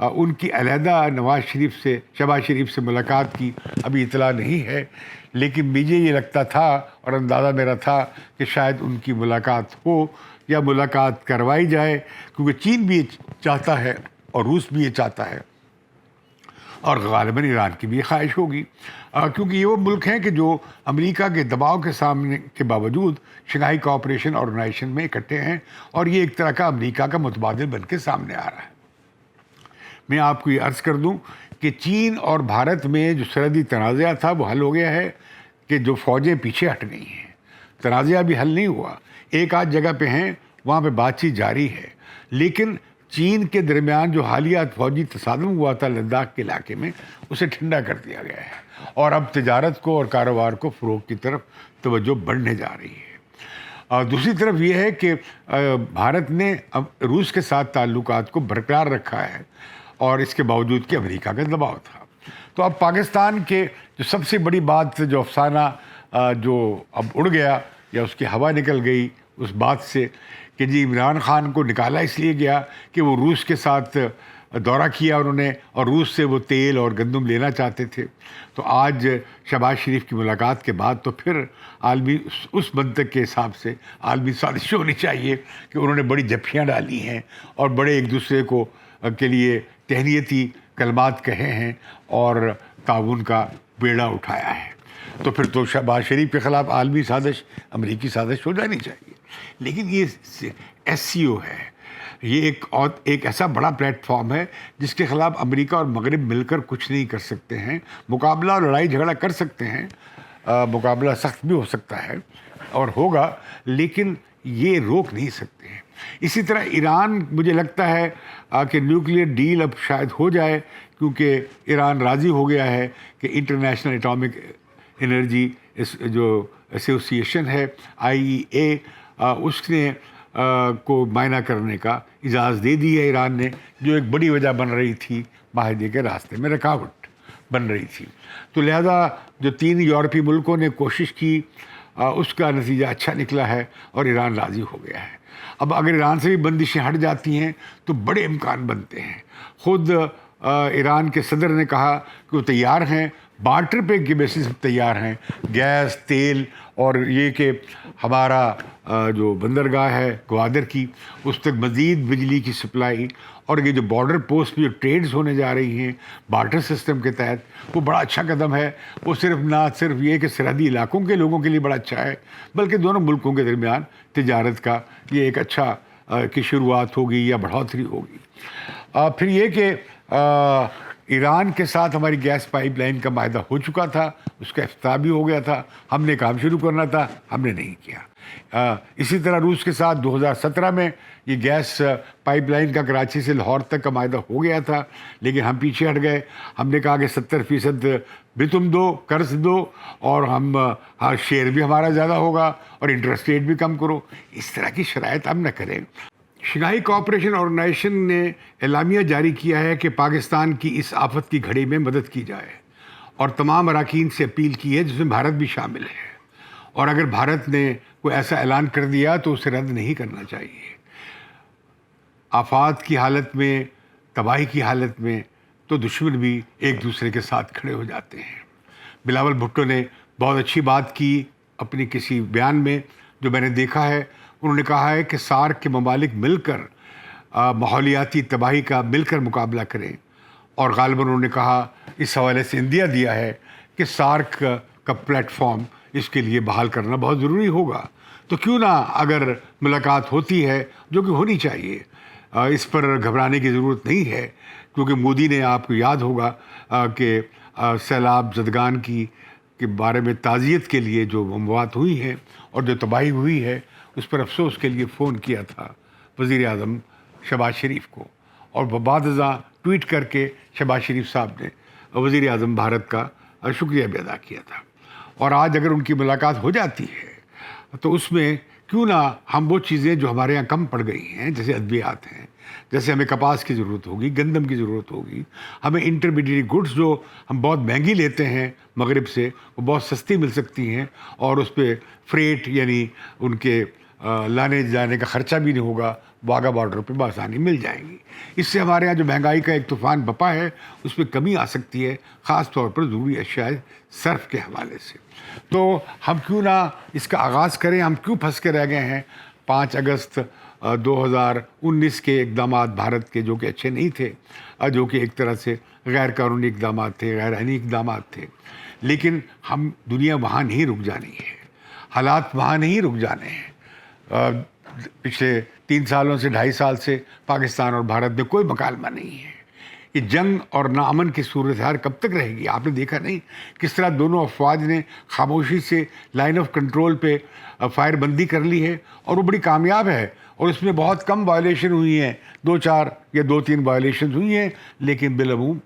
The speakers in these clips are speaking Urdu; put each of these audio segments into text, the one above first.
ان کی علیحدہ شہباز شریف سے ملاقات کی ابھی اطلاع نہیں ہے، لیکن مجھے یہ لگتا تھا اور اندازہ میرا تھا کہ شاید ان کی ملاقات ہو یا ملاقات کروائی جائے، کیونکہ چین بھی یہ چاہتا ہے اور روس بھی یہ چاہتا ہے، اور غالباً ایران کی بھی یہ خواہش ہوگی، کیونکہ یہ وہ ملک ہیں کہ جو امریکہ کے دباؤ کے سامنے کے باوجود شنگھائی کوآپریشن آرگنائزیشن میں اکٹھے ہیں، اور یہ ایک طرح کا امریکہ کا متبادل بن کے سامنے آ رہا ہے۔ میں آپ کو یہ عرض کر دوں کہ چین اور بھارت میں جو سرحدی تنازعہ تھا وہ حل ہو گیا ہے، کہ جو فوجیں پیچھے ہٹ گئی ہیں، تنازعہ بھی حل نہیں ہوا، ایک آدھ جگہ پہ ہیں وہاں پہ بات چیت جاری ہے، لیکن چین کے درمیان جو حالیہ فوجی تصادم ہوا تھا لداخ کے علاقے میں، اسے ٹھنڈا کر دیا گیا ہے، اور اب تجارت کو اور کاروبار کو فروغ کی طرف توجہ بڑھنے جا رہی ہے۔ اور دوسری طرف یہ ہے کہ بھارت نے اب روس کے ساتھ تعلقات کو برقرار رکھا ہے، اور اس کے باوجود کہ امریکہ کا دباؤ تھا۔ تو اب پاکستان کے جو سب سے بڑی بات، جو افسانہ جو اب اڑ گیا یا اس کی ہوا نکل گئی اس بات سے کہ جی عمران خان کو نکالا اس لیے گیا کہ وہ روس کے ساتھ دورہ کیا انہوں نے، اور روس سے وہ تیل اور گندم لینا چاہتے تھے، تو آج شہباز شریف کی ملاقات کے بعد تو پھر عالمی اس منطق کے حساب سے عالمی سازش ہونی چاہیے کہ انہوں نے بڑی جھپیاں ڈالی ہیں اور بڑے ایک دوسرے کو کے لیے تہنیتی کلمات کہے ہیں اور تعاون کا بیڑا اٹھایا ہے، تو پھر تو شہباز شریف کے خلاف عالمی سازش، امریکی سازش ہو جانی چاہیے۔ لیکن یہ ایس سی او ہے، یہ ایک ایسا بڑا پلیٹ فارم ہے جس کے خلاف امریکہ اور مغرب مل کر کچھ نہیں کر سکتے ہیں، مقابلہ اور لڑائی جھگڑا کر سکتے ہیں، مقابلہ سخت بھی ہو سکتا ہے اور ہوگا، لیکن یہ روک نہیں سکتے ہیں۔ اسی طرح ایران، مجھے لگتا ہے کہ نیوکلیئر ڈیل اب شاید ہو جائے، کیونکہ ایران راضی ہو گیا ہے کہ انٹرنیشنل اٹامک انرجی جو ایسوسیشن ہے IEA، اس نے کو معائنہ کرنے کا اجازت دے دی ہے ایران نے، جو ایک بڑی وجہ بن رہی تھی معاہدے کے راستے میں رکاوٹ بن رہی تھی۔ تو لہذا جو 3 یورپی ملکوں نے کوشش کی، اس کا نتیجہ اچھا نکلا ہے اور ایران راضی ہو گیا ہے۔ اب اگر ایران سے بھی بندشیں ہٹ جاتی ہیں تو بڑے امکان بنتے ہیں۔ خود ایران کے صدر نے کہا کہ وہ تیار ہیں، بارٹر پہ کے بیسس پہ تیار ہیں، گیس، تیل، اور یہ کہ ہمارا جو بندرگاہ ہے گوادر کی، اس تک مزید بجلی کی سپلائی، اور یہ جو بارڈر پوسٹ پہ جو ٹریڈز ہونے جا رہی ہیں بارٹر سسٹم کے تحت، وہ بڑا اچھا قدم ہے۔ وہ نہ صرف یہ کہ سرحدی علاقوں کے لوگوں کے لیے بڑا اچھا ہے، بلکہ دونوں ملکوں کے درمیان تجارت کا یہ ایک اچھا کی شروعات ہوگی یا بڑھوتری ہوگی۔ پھر یہ کہ ایران کے ساتھ ہماری گیس پائپ لائن کا معاہدہ ہو چکا تھا، اس کا افتتاح بھی ہو گیا تھا، ہم نے کام شروع کرنا تھا، ہم نے نہیں کیا۔ اسی طرح روس کے ساتھ 2017 میں یہ گیس پائپ لائن کا کراچی سے لاہور تک کا معاہدہ ہو گیا تھا، لیکن ہم پیچھے ہٹ گئے۔ ہم نے کہا کہ 70% بھی تم دو، قرض دو، اور ہم شیئر بھی ہمارا زیادہ ہوگا اور انٹرسٹ ریٹ بھی کم کرو۔ اس طرح کی شرائط ہم نہ کریں۔ شنگھائی کوآپریشن آرگنائزیشن نے اعلامیہ جاری کیا ہے کہ پاکستان کی اس آفت کی گھڑی میں مدد کی جائے، اور تمام اراکین سے اپیل کی ہے، جس میں بھارت بھی شامل ہے، اور اگر بھارت نے کوئی ایسا اعلان کر دیا تو اسے رد نہیں کرنا چاہیے۔ آفات کی حالت میں، تباہی کی حالت میں تو دشمن بھی ایک دوسرے کے ساتھ کھڑے ہو جاتے ہیں۔ بلاول بھٹو نے بہت اچھی بات کی اپنی کسی بیان میں جو میں نے دیکھا ہے۔ انہوں نے کہا ہے کہ سارک کے ممالک مل کر ماحولیاتی تباہی کا مل کر مقابلہ کریں، اور غالباً انہوں نے کہا اس حوالے سے اندیا دیا ہے کہ سارک کا پلیٹ فارم اس کے لیے بحال کرنا بہت ضروری ہوگا۔ تو کیوں نہ اگر ملاقات ہوتی ہے، جو کہ ہونی چاہیے، اس پر گھبرانے کی ضرورت نہیں ہے، کیونکہ مودی نے، آپ کو یاد ہوگا کہ سیلاب زدگان کے بارے میں تعزیت کے لیے جو اموات ہوئی ہیں اور جو تباہی ہوئی ہے، اس پر افسوس کے لیے فون کیا تھا وزیر اعظم شہباز شریف کو، اور بعد ازاں ٹویٹ کر کے شہباز شریف صاحب نے وزیر اعظم بھارت کا شکریہ بھی ادا کیا تھا۔ اور آج اگر ان کی ملاقات ہو جاتی ہے تو اس میں کیوں نہ ہم وہ چیزیں جو ہمارے یہاں کم پڑ گئی ہیں، جیسے ادویات ہیں، جیسے ہمیں کپاس کی ضرورت ہوگی، گندم کی ضرورت ہوگی، ہمیں انٹرمیڈیٹ گڈس جو ہم بہت مہنگی لیتے ہیں مغرب سے، وہ بہت سستی مل سکتی ہیں، اور اس پہ فریٹ یعنی ان کے لانے جانے کا خرچہ بھی نہیں ہوگا, واگا بارڈر پہ بآسانی مل جائیں گی. اس سے ہمارے یہاں جو مہنگائی کا ایک طوفان بپا ہے اس میں کمی آ سکتی ہے, خاص طور پر ضروری اشیاء صرف کے حوالے سے. تو ہم کیوں نہ اس کا آغاز کریں, ہم کیوں پھنس کے رہ گئے ہیں 5 اگست 2019 کے اقدامات بھارت کے جو کہ اچھے نہیں تھے, جو کہ ایک طرح سے غیر قانونی اقدامات تھے, غیر آئینی اقدامات تھے. لیکن ہم دنیا وہاں نہیں رک جانی ہے, حالات وہاں نہیں رک جانے ہیں. پچھلے 3 سالوں سے 2.5 سال سے پاکستان اور بھارت میں کوئی مکالمہ نہیں ہے. یہ جنگ اور ناامن کی صورتحال کب تک رہے گی؟ آپ نے دیکھا نہیں کس طرح دونوں افواج نے خاموشی سے لائن آف کنٹرول پہ فائر بندی کر لی ہے, اور وہ بڑی کامیاب ہے, اور اس میں بہت کم وائلیشن ہوئی ہیں, 2-4 یا 2-3 وائلیشن ہوئی ہیں, لیکن بالعموم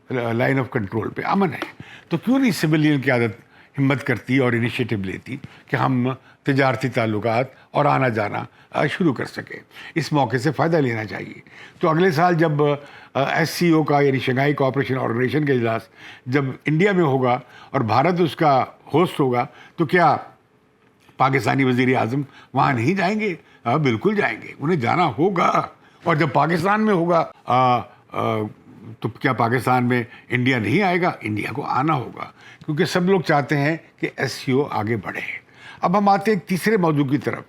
لائن آف کنٹرول پہ امن ہے. تو کیوں نہیں سویلین کی عادت ہمت کرتی اور انیشیٹو لیتی کہ ہم تجارتی تعلقات اور آنا جانا شروع کر سکیں؟ اس موقع سے فائدہ لینا چاہیے. تو اگلے سال جب SCO کا یعنی شنگھائی کوآپریشن آرگنائزیشن کا اجلاس جب انڈیا میں ہوگا اور بھارت اس کا ہوسٹ ہوگا, تو کیا پاکستانی وزیر اعظم وہاں نہیں جائیں گے؟ بالکل جائیں گے, انہیں جانا ہوگا. اور جب پاکستان میں ہوگا تو کیا پاکستان میں انڈیا نہیں آئے گا؟ انڈیا کو آنا ہوگا, کیونکہ سب لوگ چاہتے ہیں کہ SCO آگے بڑھے. اب ہم آتے ہیں ایک تیسرے موضوع کی طرف,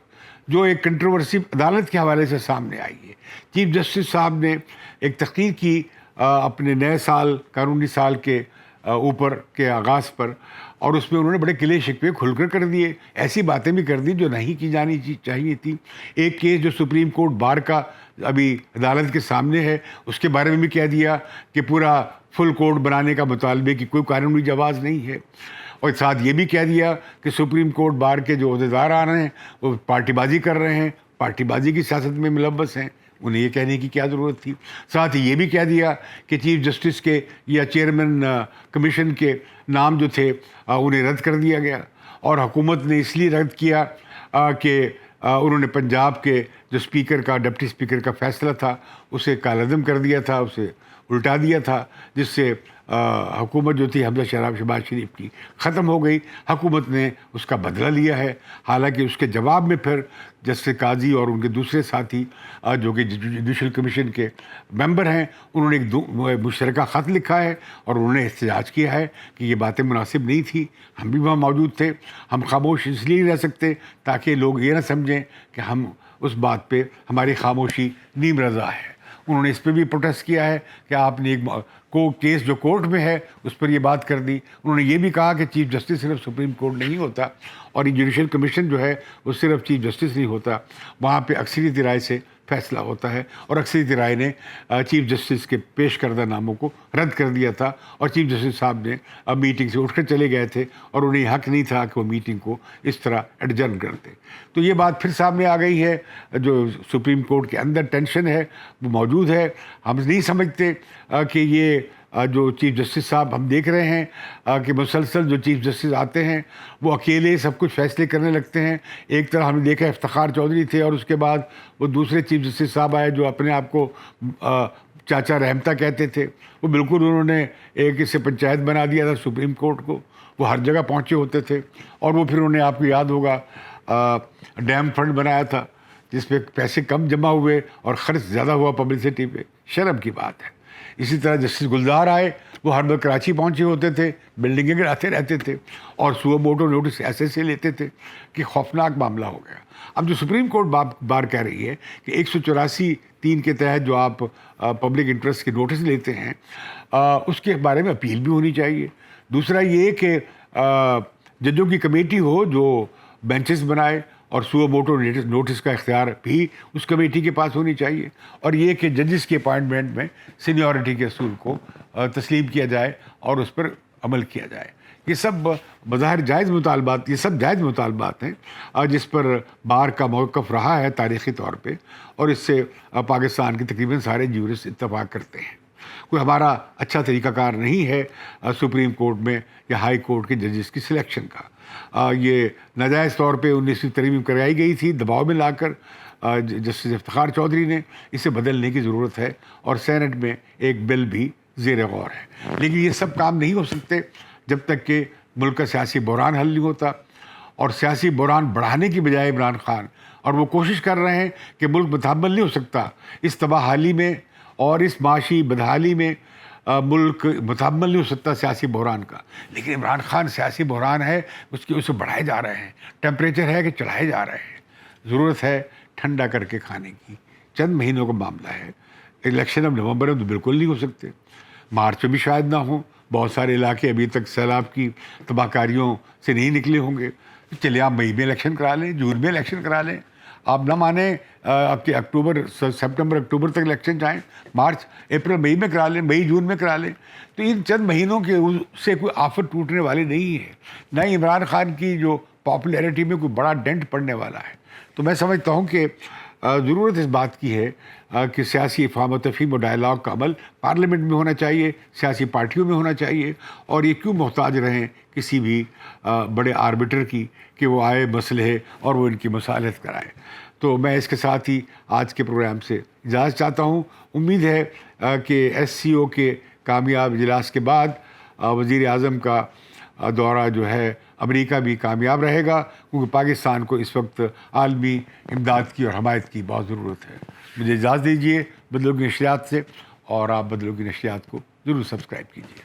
جو ایک کنٹروورسی عدالت کے حوالے سے سامنے آئی ہے. چیف جسٹس صاحب نے ایک تقریر کی اپنے نئے سال قانونی سال کے اوپر کے آغاز پر, اور اس میں انہوں نے بڑے گلے شکوے کھل کر دیے, ایسی باتیں بھی کر دی جو نہیں کی جانی چاہیے تھی. ایک کیس جو سپریم کورٹ بار کا ابھی عدالت کے سامنے ہے, اس کے بارے میں بھی کہہ دیا کہ پورا فل کوڈ بنانے کا مطالبے کی کوئی قانونی جواز نہیں ہے. اور ساتھ یہ بھی کہہ دیا کہ سپریم کورٹ بار کے جو عہدیدار آ رہے ہیں وہ پارٹی بازی کر رہے ہیں, پارٹی بازی کی سیاست میں ملوث ہیں, انہیں یہ کہنے کی کیا ضرورت تھی. ساتھ ہی یہ بھی کہہ دیا کہ چیف جسٹس کے یا چیئرمین کمیشن کے نام جو تھے انہیں رد کر دیا گیا, اور حکومت نے اس لیے رد کیا کہ انہوں نے پنجاب کے جو اسپیکر کا ڈپٹی اسپیکر کا فیصلہ تھا اسے کالعدم کر دیا تھا, اسے الٹا دیا تھا, جس سے حکومت جو تھی حمزہ شہباز شریف کی ختم ہو گئی. حکومت نے اس کا بدلہ لیا ہے, حالانکہ اس کے جواب میں پھر جسٹس قاضی اور ان کے دوسرے ساتھی جو کہ جوڈیشل کمیشن کے ممبر ہیں, انہوں نے ایک مشترکہ خط لکھا ہے اور انہوں نے احتجاج کیا ہے کہ یہ باتیں مناسب نہیں تھی. ہم بھی وہاں موجود تھے, ہم خاموش اس لیے نہیں رہ سکتے تاکہ لوگ یہ نہ سمجھیں کہ ہم اس بات پہ ہماری خاموشی نیم رضا ہے. انہوں نے اس پہ بھی پروٹیسٹ کیا ہے کہ آپ نے ایک کیس جو کورٹ میں ہے اس پر یہ بات کر دی. انہوں نے یہ بھی کہا کہ چیف جسٹس صرف سپریم کورٹ نہیں ہوتا, اور یہ جوڈیشل کمیشن جو ہے وہ صرف چیف جسٹس نہیں ہوتا, وہاں پہ اکثریتی رائے سے فیصلہ ہوتا ہے, اور اکثریتی رائے نے چیف جسٹس کے پیش کردہ ناموں کو رد کر دیا تھا, اور چیف جسٹس صاحب نے اب میٹنگ سے اٹھ کر چلے گئے تھے, اور انہیں حق نہیں تھا کہ وہ میٹنگ کو اس طرح ایڈجرن کرتے. تو یہ بات پھر سامنے آ گئی ہے, جو سپریم کورٹ کے اندر ٹینشن ہے وہ موجود ہے. ہم نہیں سمجھتے کہ یہ جو چیف جسٹس صاحب ہم دیکھ رہے ہیں کہ مسلسل جو چیف جسٹس آتے ہیں وہ اکیلے سب کچھ فیصلے کرنے لگتے ہیں. ایک طرح ہم نے دیکھا افتخار چودھری تھے, اور اس کے بعد وہ دوسرے چیف جسٹس صاحب آئے جو اپنے آپ کو چاچا رحمتہ کہتے تھے. وہ بالکل انہوں نے ایک اسے پنچایت بنا دیا تھا سپریم کورٹ کو, وہ ہر جگہ پہنچے ہوتے تھے. اور وہ پھر انہوں نے, آپ کو یاد ہوگا, ڈیم فنڈ بنایا تھا جس پہ پیسے کم جمع ہوئے اور خرچ زیادہ ہوا پبلسٹی پہ. شرم کی بات ہے. اسی طرح جسٹس گلزار آئے, وہ ہر وقت کراچی پہنچے ہوتے تھے, بلڈنگیں گراتے رہتے تھے, اور سو موٹو نوٹس ایسے لیتے تھے کہ خوفناک معاملہ ہو گیا. اب جو سپریم کورٹ بار کہہ رہی ہے کہ 184(3) کے تحت جو آپ پبلک انٹرسٹ کے نوٹس لیتے ہیں اس کے بارے میں اپیل بھی ہونی چاہیے. دوسرا یہ کہ ججوں کی کمیٹی ہو جو بینچز بنائے, اور سو موٹو نوٹس کا اختیار بھی اس کمیٹی کے پاس ہونی چاہیے. اور یہ کہ ججز کے اپائنٹمنٹ میں سینیورٹی کے اصول کو تسلیم کیا جائے اور اس پر عمل کیا جائے. یہ سب بظاہر جائز مطالبات, یہ سب جائز مطالبات ہیں جس پر بار کا موقف رہا ہے تاریخی طور پہ, اور اس سے پاکستان کے تقریباً سارے جورسٹ اتفاق کرتے ہیں. کوئی ہمارا اچھا طریقہ کار نہیں ہے سپریم کورٹ میں یا ہائی کورٹ کے ججز کی سلیکشن کا. یہ ناجائز طور پہ 19ویں ترمیم کرائی گئی تھی دباؤ میں لا کر جسٹس افتخار چودھری نے. اسے بدلنے کی ضرورت ہے, اور سینٹ میں ایک بل بھی زیر غور ہے. لیکن یہ سب کام نہیں ہو سکتے جب تک کہ ملک کا سیاسی بحران حل نہیں ہوتا. اور سیاسی بحران بڑھانے کی بجائے عمران خان اور وہ کوشش کر رہے ہیں کہ ملک متحمل نہیں ہو سکتا اس تباہ حالی میں اور اس معاشی بدحالی میں، ملک متحمل نہیں ہو سکتا سیاسی بحران کا. لیکن عمران خان سیاسی بحران ہے، اسے بڑھائے جا رہے ہیں، ٹیمپریچر ہے کہ چڑھائے جا رہے ہیں. ضرورت ہے ٹھنڈا کر کے کھانے کی. چند مہینوں کا معاملہ ہے. الیکشن اب نومبر میں تو بالکل نہیں ہو سکتے، مارچ میں بھی شاید نہ ہوں. بہت سارے علاقے ابھی تک سیلاب کی تباہ کاریوں سے نہیں نکلے ہوں گے. چلیے آپ مئی میں الیکشن کرا لیں، جون میں الیکشن کرا لیں. آپ نہ مانیں کہ سپٹمبر اکتوبر تک الیکشن جائیں، مارچ اپریل مئی میں کرا لیں، مئی جون میں کرا لیں. تو ان چند مہینوں کے سے کوئی آفت ٹوٹنے والی نہیں ہے، نہ ہی عمران خان کی جو پاپولیرٹی میں کوئی بڑا ڈینٹ پڑنے والا ہے. تو میں سمجھتا ہوں کہ ضرورت اس بات کی ہے کہ سیاسی افہام و تفہیم و ڈائلاگ کا عمل پارلیمنٹ میں ہونا چاہیے، سیاسی پارٹیوں میں ہونا چاہیے. اور یہ کیوں محتاج رہیں کسی بھی بڑے آربیٹر کی کہ وہ آئے مسئلے اور وہ ان کی مصالحت کرائے. تو میں اس کے ساتھ ہی آج کے پروگرام سے اجازت چاہتا ہوں. امید ہے کہ ایس سی او کے کامیاب اجلاس کے بعد وزیر اعظم کا دورہ جو ہے امریکہ بھی کامیاب رہے گا، کیونکہ پاکستان کو اس وقت عالمی امداد کی اور حمایت کی بہت ضرورت ہے. مجھے اجازت دیجیے بدلوں کی نشریات سے، اور آپ بدلوں کی نشریات کو ضرور سبسکرائب کیجیے.